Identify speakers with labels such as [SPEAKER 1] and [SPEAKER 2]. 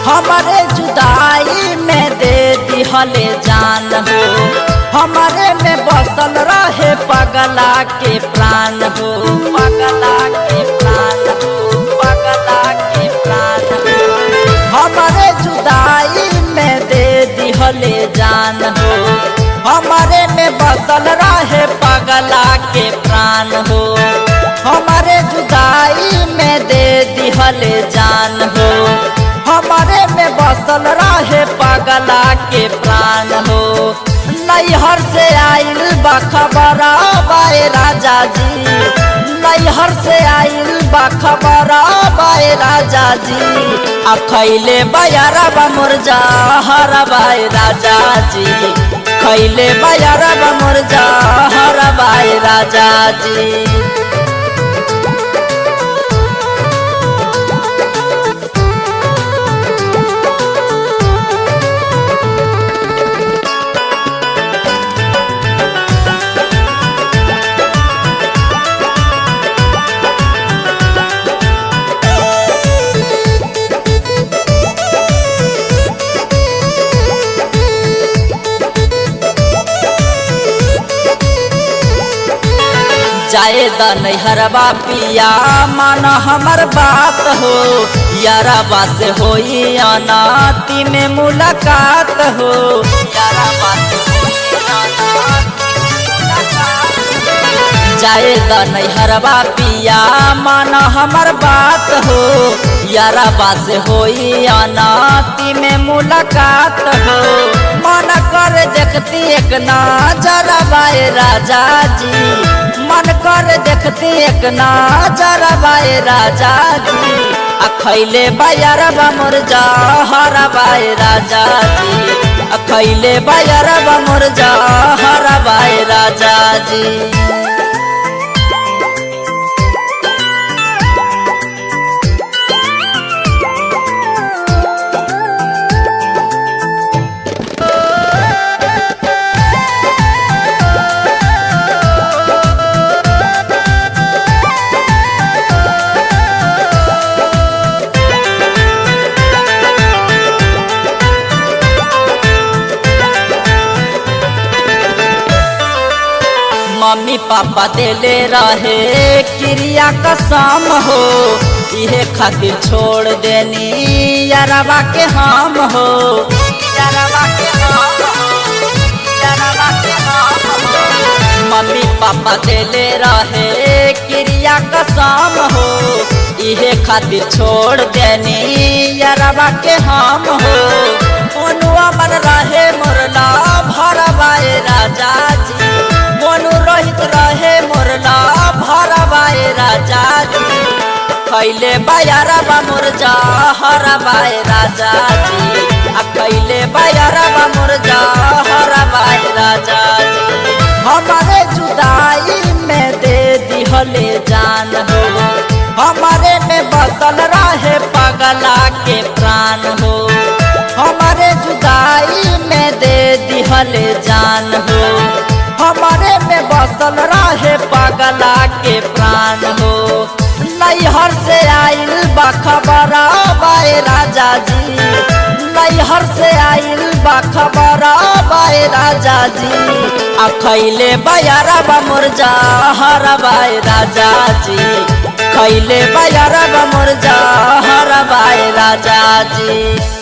[SPEAKER 1] हमारे जुदाई में दे दिहले जान हो, हमारे में बसल रहे पगला के प्राण हो, पगला के प्राण हो, पगला के प्राण हो। हमारे जुदाई में दे दिहले जान हो, हमारे में बसल रहे पगला के प्राण हो। हमारे जुदाई में दे दिहले जान हो, हमारे में बसल रहे पगला के प्राण हो। नैहर से आइल बखबर बाए राजा जी, नैहर से आइल बखबर बाए राजा जी। खैले बयारबा मुर्जा हर बाए राजा जी, खैले बयारबा मुर्जा हर बाए राजा जी। जाए द नैहरबा पिया मान हमर बात हो, यारबा से होई अनाती में मुलाकात हो, यारबा से होई अनाती में मुलाकात हो। जाए द नैहरबा पिया मान हमर बात हो, यारबा से होई अनाती में मुलाकात हो। मन कर देखती एक नजर बाए राजा जी, मन कर देखती एक नजर बाए राजा जी। खैले बयारबा मुर्जा हर बाए राजा जी, खैले बयारबा मुर्जा हर बाए राजा जी। मम्मी पापा देले रहे क्रिया कसम हो, इहे खातिर छोड़ देनी यारबा के हम हो, यारबा के हम हो, यारबा के हम हो। मम्मी पापा देले रहे क्रिया कसम हो, इहे खातिर छोड़ देनी यारबा के हम हो। मनुआ मन रहे मुरला भरबाए राजा जी, मनु रोहित रहे मुरला भरबाए राजा जी। खैले बयारबा मुर्जा हर बाए राजा जी, खैले बयारबा मुर्जा हर बाए राजा जी। हमारे जुदाई में दे दिहले जान हो, हमारे में बसल रहे पगला के प्राण हो। हमारे जुदाई में दे दिहले जान हो, हमारे में बसल रहे पगला के प्राण हो। नैहर से आइल बखबर बाए राजा जी, नैहर से आइल बखबर बाए राजा जी। खैले बयारबा मुर्जा हर बाए राजा जी, खैले बयारबा मुर्जा हर बाए राजा जी।